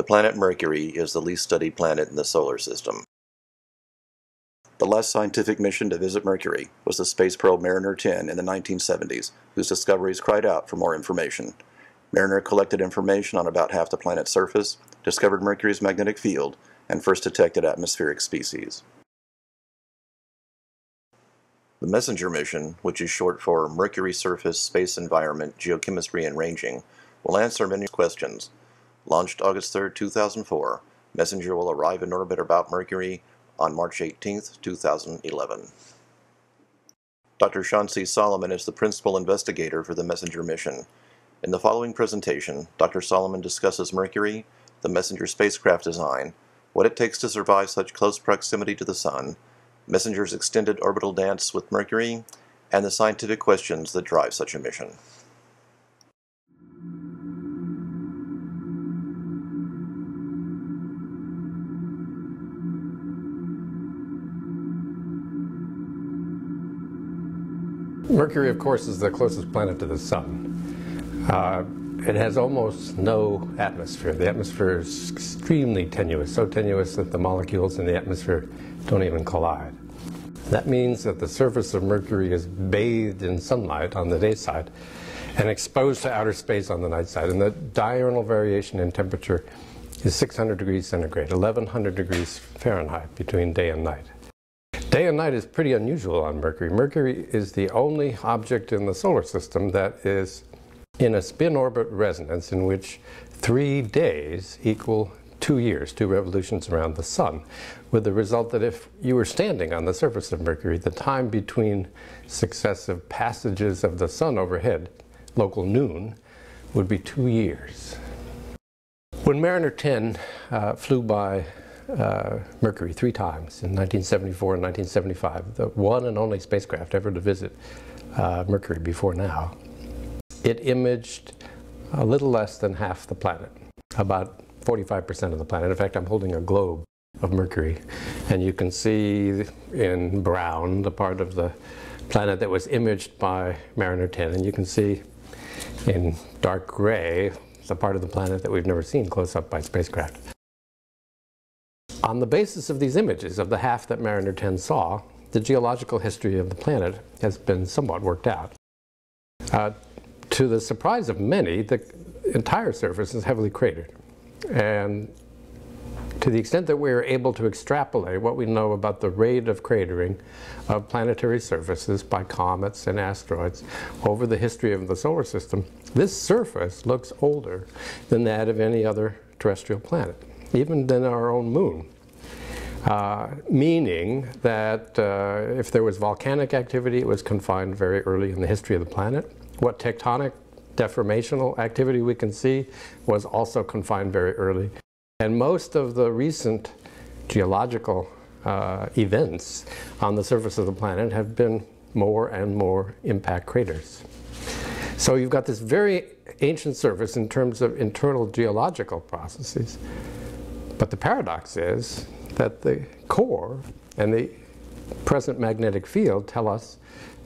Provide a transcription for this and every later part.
planet Mercury is the least studied planet in the solar system. The last scientific mission to visit Mercury was the space probe Mariner 10 in the 1970s, whose discoveries cried out for more information. Mariner collected information on about half the planet's surface, discovered Mercury's magnetic field, and first detected atmospheric species. The MESSENGER mission, which is short for Mercury Surface Space Environment Geochemistry and Ranging, will answer many questions. Launched August 3, 2004, MESSENGER will arrive in orbit about Mercury on March 18, 2011. Dr. Sean C. Solomon is the principal investigator for the MESSENGER mission. In the following presentation, Dr. Solomon discusses Mercury, the MESSENGER spacecraft design, what it takes to survive such close proximity to the Sun, MESSENGER's extended orbital dance with Mercury, and the scientific questions that drive such a mission. Mercury, of course, is the closest planet to the Sun. It has almost no atmosphere. The atmosphere is extremely tenuous, so tenuous that the molecules in the atmosphere don't even collide. That means that the surface of Mercury is bathed in sunlight on the day side and exposed to outer space on the night side. And the diurnal variation in temperature is 600 degrees centigrade, 1100 degrees Fahrenheit between day and night. Day and night is pretty unusual on Mercury. Mercury is the only object in the solar system that is in a spin-orbit resonance in which 3 days equal 2 years, 2 revolutions around the Sun, with the result that if you were standing on the surface of Mercury, the time between successive passages of the Sun overhead, local noon, would be 2 years. When Mariner 10 flew by Mercury 3 times in 1974 and 1975, the one and only spacecraft ever to visit Mercury before now, it imaged a little less than half the planet, about 45% of the planet. In fact, I'm holding a globe of Mercury, and you can see in brown the part of the planet that was imaged by Mariner 10, and you can see in dark gray the part of the planet that we've never seen close up by spacecraft. On the basis of these images of the half that Mariner 10 saw, the geological history of the planet has been somewhat worked out. To the surprise of many, the entire surface is heavily cratered. And to the extent that we are able to extrapolate what we know about the rate of cratering of planetary surfaces by comets and asteroids over the history of the solar system, this surface looks older than that of any other terrestrial planet, even than our own moon. Meaning that if there was volcanic activity, it was confined very early in the history of the planet. What tectonic deformational activity we can see was also confined very early. And most of the recent geological events on the surface of the planet have been more and more impact craters. So you've got this very ancient surface in terms of internal geological processes. But the paradox is that the core and the present magnetic field tell us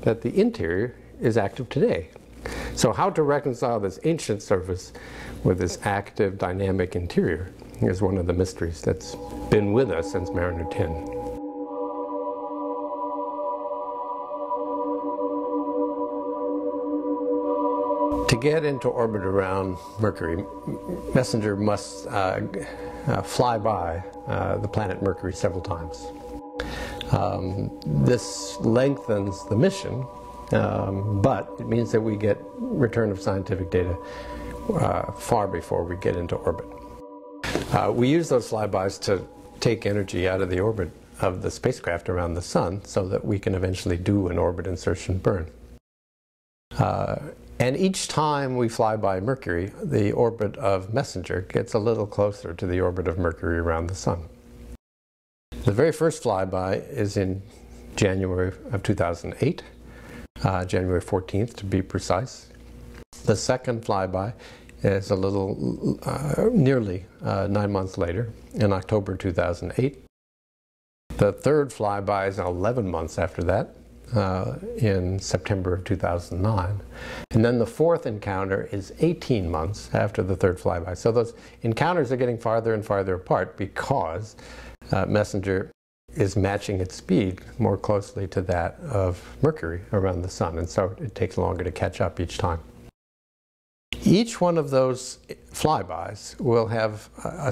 that the interior is active today. So how to reconcile this ancient surface with this active, dynamic interior is one of the mysteries that's been with us since Mariner 10. To get into orbit around Mercury, MESSENGER must fly by the planet Mercury several times. This lengthens the mission, but it means that we get return of scientific data far before we get into orbit. We use those flybys to take energy out of the orbit of the spacecraft around the Sun so that we can eventually do an orbit insertion burn. And each time we fly by Mercury, the orbit of MESSENGER gets a little closer to the orbit of Mercury around the Sun. The very first flyby is in January of 2008, January 14th to be precise. The second flyby is a little, nearly 9 months later, in October 2008. The third flyby is 11 months after that, in September of 2009. And then the fourth encounter is 18 months after the third flyby. So those encounters are getting farther and farther apart because MESSENGER is matching its speed more closely to that of Mercury around the Sun, and so it takes longer to catch up each time. Each one of those flybys will have a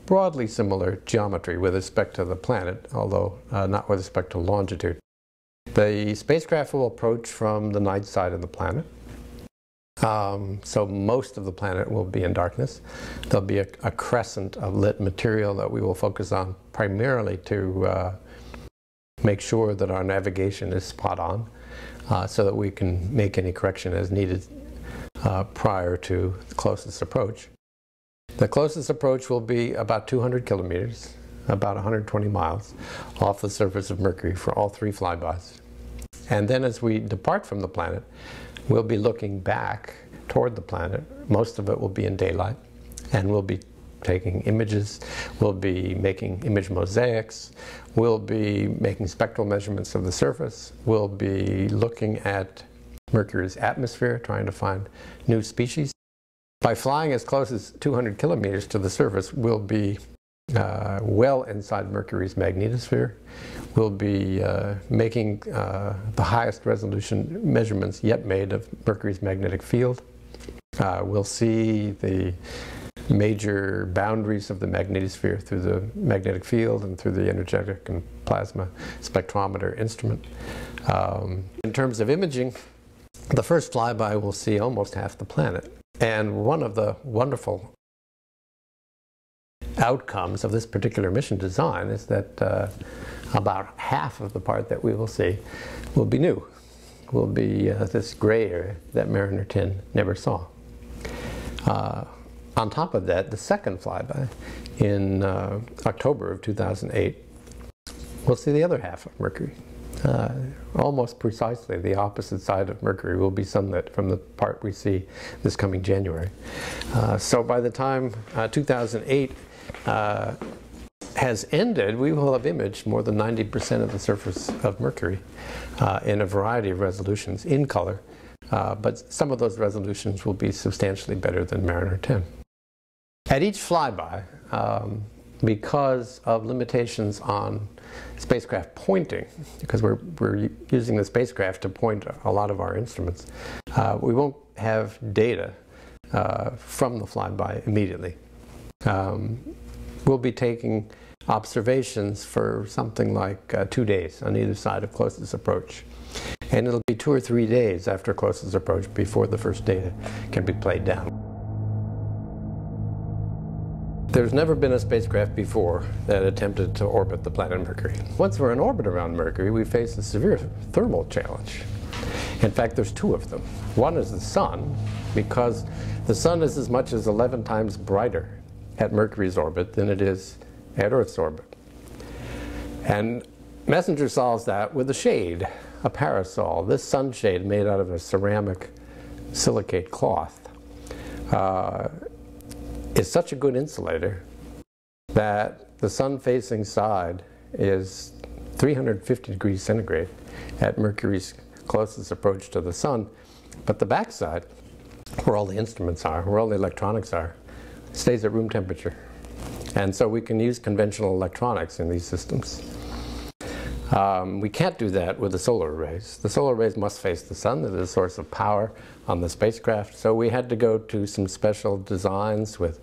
broadly similar geometry with respect to the planet, although not with respect to longitude. The spacecraft will approach from the night side of the planet. So most of the planet will be in darkness. There'll be a crescent of lit material that we will focus on primarily to make sure that our navigation is spot on, so that we can make any correction as needed prior to the closest approach. The closest approach will be about 200 kilometers, about 120 miles off the surface of Mercury for all three flybys. And then as we depart from the planet, we'll be looking back toward the planet. Most of it will be in daylight, and we'll be taking images, we'll be making image mosaics, we'll be making spectral measurements of the surface, we'll be looking at Mercury's atmosphere, trying to find new species. By flying as close as 200 kilometers to the surface, we'll be well inside Mercury's magnetosphere. We'll be making the highest resolution measurements yet made of Mercury's magnetic field. We'll see the major boundaries of the magnetosphere through the magnetic field and through the energetic and plasma spectrometer instrument. In terms of imaging, the first flyby will see almost half the planet. And one of the wonderful outcomes of this particular mission design is that about half of the part that we will see will be new, will be this gray area that Mariner 10 never saw. On top of that, the second flyby in October of 2008, we'll see the other half of Mercury. Almost precisely the opposite side of Mercury will be sunlit from the part we see this coming January. So by the time 2008 has ended, we will have imaged more than 90% of the surface of Mercury in a variety of resolutions in color, but some of those resolutions will be substantially better than Mariner 10. At each flyby, because of limitations on spacecraft pointing, because we're using the spacecraft to point a lot of our instruments, we won't have data from the flyby immediately. We'll be taking observations for something like 2 days on either side of closest approach. And it'll be 2 or 3 days after closest approach before the first data can be played down. There's never been a spacecraft before that attempted to orbit the planet Mercury. Once we're in orbit around Mercury, we face a severe thermal challenge. In fact, there's two of them. One is the Sun, because the Sun is as much as 11 times brighter at Mercury's orbit than it is at Earth's orbit. And MESSENGER solves that with a shade, a parasol. This sunshade made out of a ceramic silicate cloth is such a good insulator that the sun-facing side is 350 degrees centigrade at Mercury's closest approach to the Sun, but the backside, where all the instruments are, where all the electronics are, stays at room temperature. And so we can use conventional electronics in these systems. We can't do that with the solar arrays. The solar arrays must face the Sun. They're the source of power on the spacecraft. So we had to go to some special designs with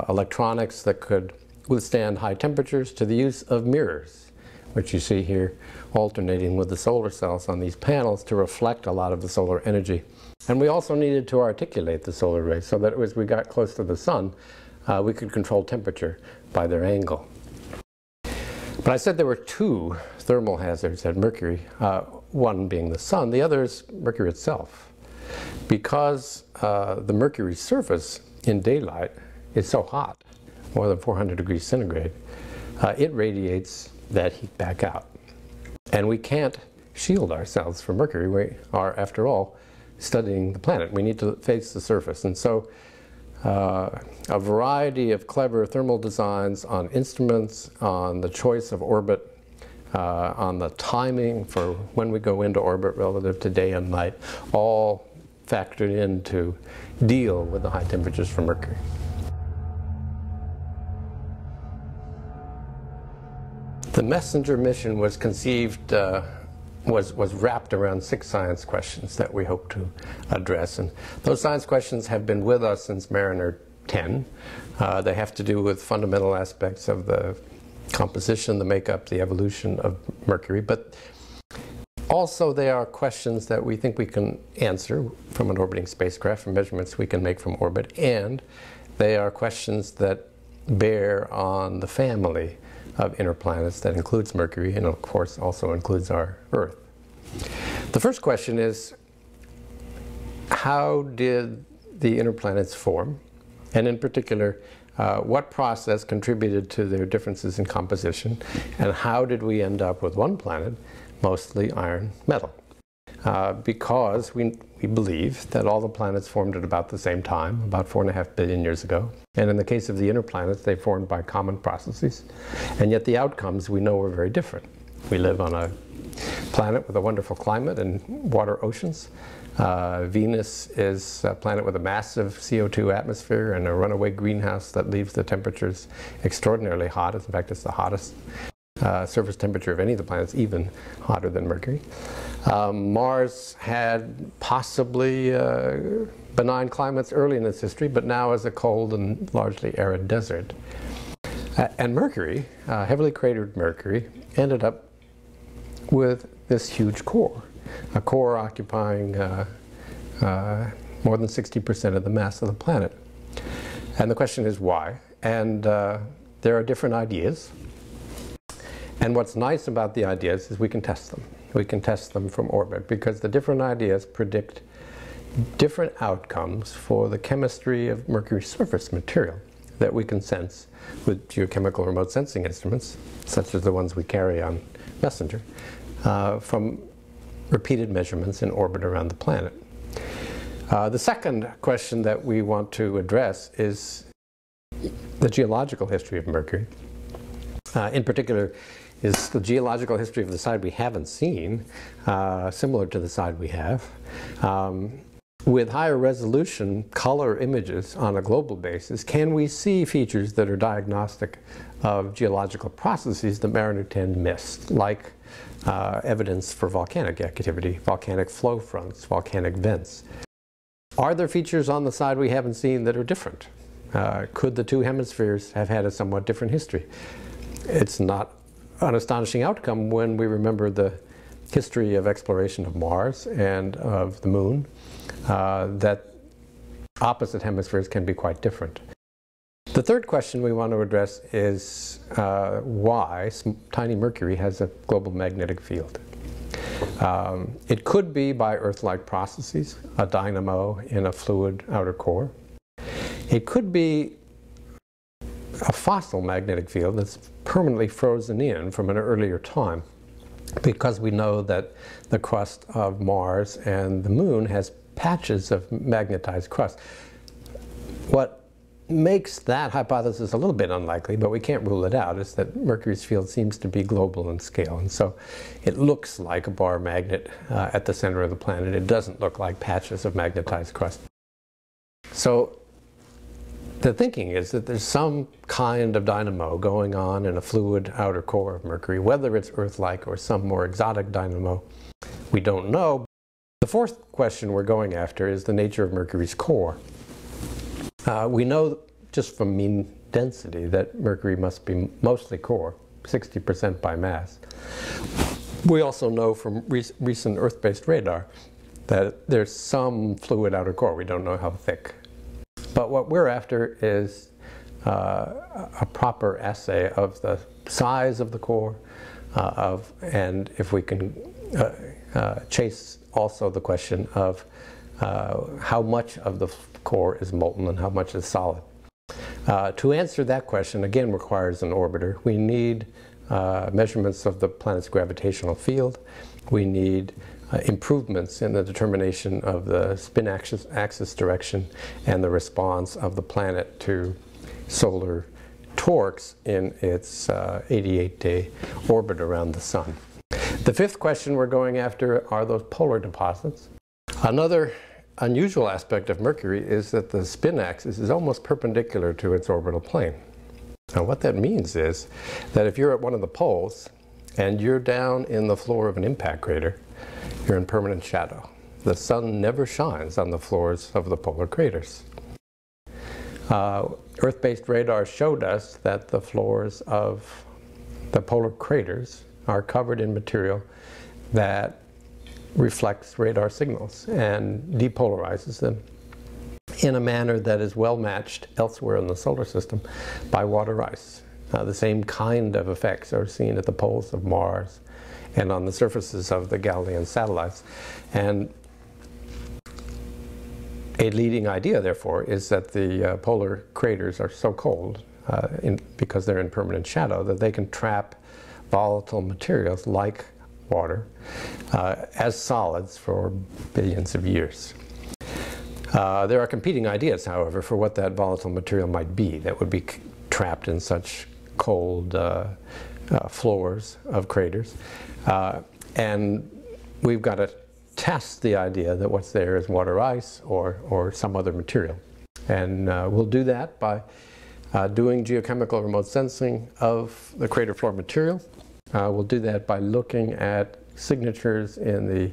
electronics that could withstand high temperatures, to the use of mirrors, which you see here alternating with the solar cells on these panels to reflect a lot of the solar energy. And we also needed to articulate the solar rays so that as we got close to the Sun, we could control temperature by their angle. But I said there were two thermal hazards at Mercury, one being the Sun, the other is Mercury itself. Because the Mercury surface in daylight is so hot, more than 400 degrees centigrade, it radiates that heat back out. And we can't shield ourselves from Mercury. We are, after all, studying the planet. We need to face the surface. And so a variety of clever thermal designs on instruments, on the choice of orbit, on the timing for when we go into orbit relative to day and night, all factored in to deal with the high temperatures for Mercury. The MESSENGER mission was conceived, was wrapped around 6 science questions that we hope to address. And those science questions have been with us since Mariner 10. They have to do with fundamental aspects of the composition, the makeup, the evolution of Mercury, but also they are questions that we think we can answer from an orbiting spacecraft, from measurements we can make from orbit, and they are questions that bear on the family of inner planets that includes Mercury and of course also includes our Earth. The first question is, how did the inner planets form? And in particular, what process contributed to their differences in composition, and how did we end up with one planet, mostly iron metal? Because we believe that all the planets formed at about the same time, about 4.5 billion years ago. And in the case of the inner planets, they formed by common processes. And yet the outcomes we know are very different. We live on a planet with a wonderful climate and water oceans. Venus is a planet with a massive CO2 atmosphere and a runaway greenhouse that leaves the temperatures extraordinarily hot. In fact, it's the hottest surface temperature of any of the planets, even hotter than Mercury. Mars had possibly benign climates early in its history, but now is a cold and largely arid desert. And Mercury, heavily cratered Mercury, ended up with this huge core, a core occupying more than 60% of the mass of the planet. And the question is why? And there are different ideas. And what's nice about the ideas is we can test them. We can test them from orbit because the different ideas predict different outcomes for the chemistry of Mercury's surface material that we can sense with geochemical remote sensing instruments, such as the ones we carry on MESSENGER, from repeated measurements in orbit around the planet. The second question that we want to address is the geological history of Mercury. In particular, is the geological history of the side we haven't seen, similar to the side we have. With higher resolution color images on a global basis, can we see features that are diagnostic of geological processes that Mariner 10 missed, like evidence for volcanic activity, volcanic flow fronts, volcanic vents? Are there features on the side we haven't seen that are different? Could the two hemispheres have had a somewhat different history? It's not an astonishing outcome when we remember the history of exploration of Mars and of the Moon, that opposite hemispheres can be quite different. The third question we want to address is why tiny Mercury has a global magnetic field. It could be by Earth-like processes, a dynamo in a fluid outer core. It could be a fossil magnetic field that's permanently frozen in from an earlier time, because we know that the crust of Mars and the Moon has patches of magnetized crust. What makes that hypothesis a little bit unlikely, but we can't rule it out, is that Mercury's field seems to be global in scale, and so it looks like a bar magnet at the center of the planet. It doesn't look like patches of magnetized crust. So the thinking is that there's some kind of dynamo going on in a fluid outer core of Mercury, whether it's Earth-like or some more exotic dynamo, we don't know. The fourth question we're going after is the nature of Mercury's core. We know just from mean density that Mercury must be mostly core, 60% by mass. We also know from recent Earth-based radar that there's some fluid outer core. We don't know how thick. But what we're after is a proper assay of the size of the core, and if we can chase also the question of how much of the core is molten and how much is solid. To answer that question, again, requires an orbiter. We need measurements of the planet's gravitational field. We need improvements in the determination of the spin axis direction and the response of the planet to solar torques in its 88-day orbit around the Sun. The fifth question we're going after are those polar deposits. Another unusual aspect of Mercury is that the spin axis is almost perpendicular to its orbital plane. Now what that means is that if you're at one of the poles and you're down in the floor of an impact crater, you're in permanent shadow. The sun never shines on the floors of the polar craters. Earth-based radar showed us that the floors of the polar craters are covered in material that reflects radar signals and depolarizes them in a manner that is well matched elsewhere in the solar system by water ice. The same kind of effects are seen at the poles of Mars and on the surfaces of the Galilean satellites. And a leading idea, therefore, is that the polar craters are so cold because they're in permanent shadow that they can trap volatile materials like water as solids for billions of years. There are competing ideas, however, for what that volatile material might be that would be trapped in such cold floors of craters. And we've got to test the idea that what's there is water ice or some other material. And we'll do that by doing geochemical remote sensing of the crater floor material. We'll do that by looking at signatures in the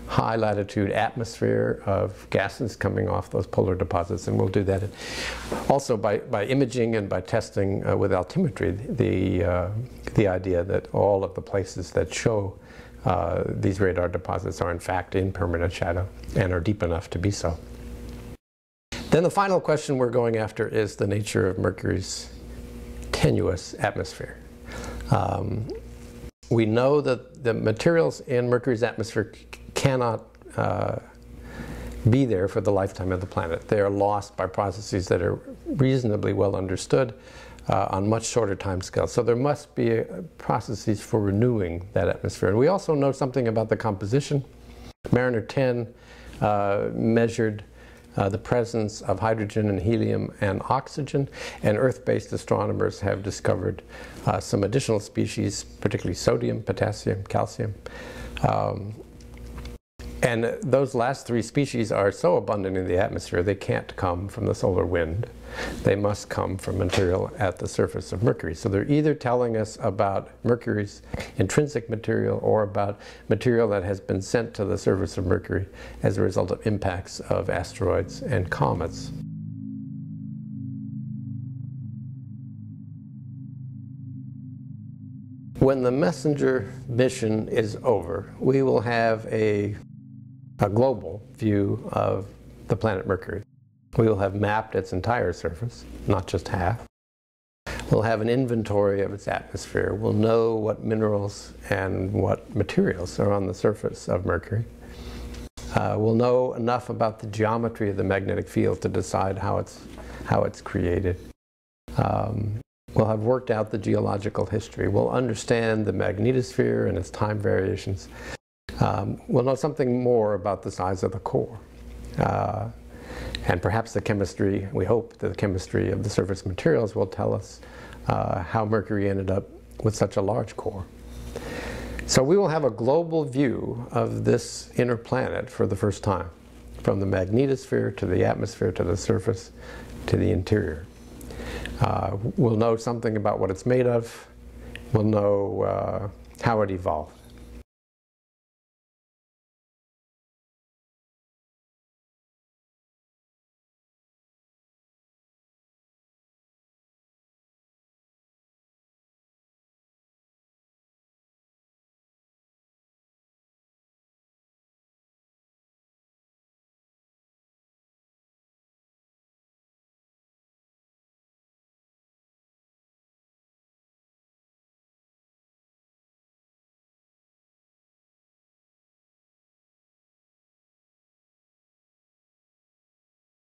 high latitude atmosphere of gases coming off those polar deposits, and we'll do that also by imaging and by testing with altimetry the idea that all of the places that show these radar deposits are in fact in permanent shadow and are deep enough to be so. Then the final question we're going after is the nature of Mercury's tenuous atmosphere. We know that the materials in Mercury's atmosphere cannot be there for the lifetime of the planet. They are lost by processes that are reasonably well understood on much shorter time scales. So there must be processes for renewing that atmosphere. And we also know something about the composition. Mariner 10 measured the presence of hydrogen and helium and oxygen, and Earth-based astronomers have discovered some additional species, particularly sodium, potassium, calcium. And those last three species are so abundant in the atmosphere they can't come from the solar wind. They must come from material at the surface of Mercury. So they're either telling us about Mercury's intrinsic material or about material that has been sent to the surface of Mercury as a result of impacts of asteroids and comets. When the MESSENGER mission is over, we will have a global view of the planet Mercury. We will have mapped its entire surface, not just half. We'll have an inventory of its atmosphere. We'll know what minerals and what materials are on the surface of Mercury. We'll know enough about the geometry of the magnetic field to decide how it's created. We'll have worked out the geological history. We'll understand the magnetosphere and its time variations. We'll know something more about the size of the core. And perhaps the chemistry, we hope that the chemistry of the surface materials will tell us how Mercury ended up with such a large core. So we will have a global view of this inner planet for the first time, from the magnetosphere to the atmosphere to the surface to the interior. We'll know something about what it's made of. We'll know how it evolved.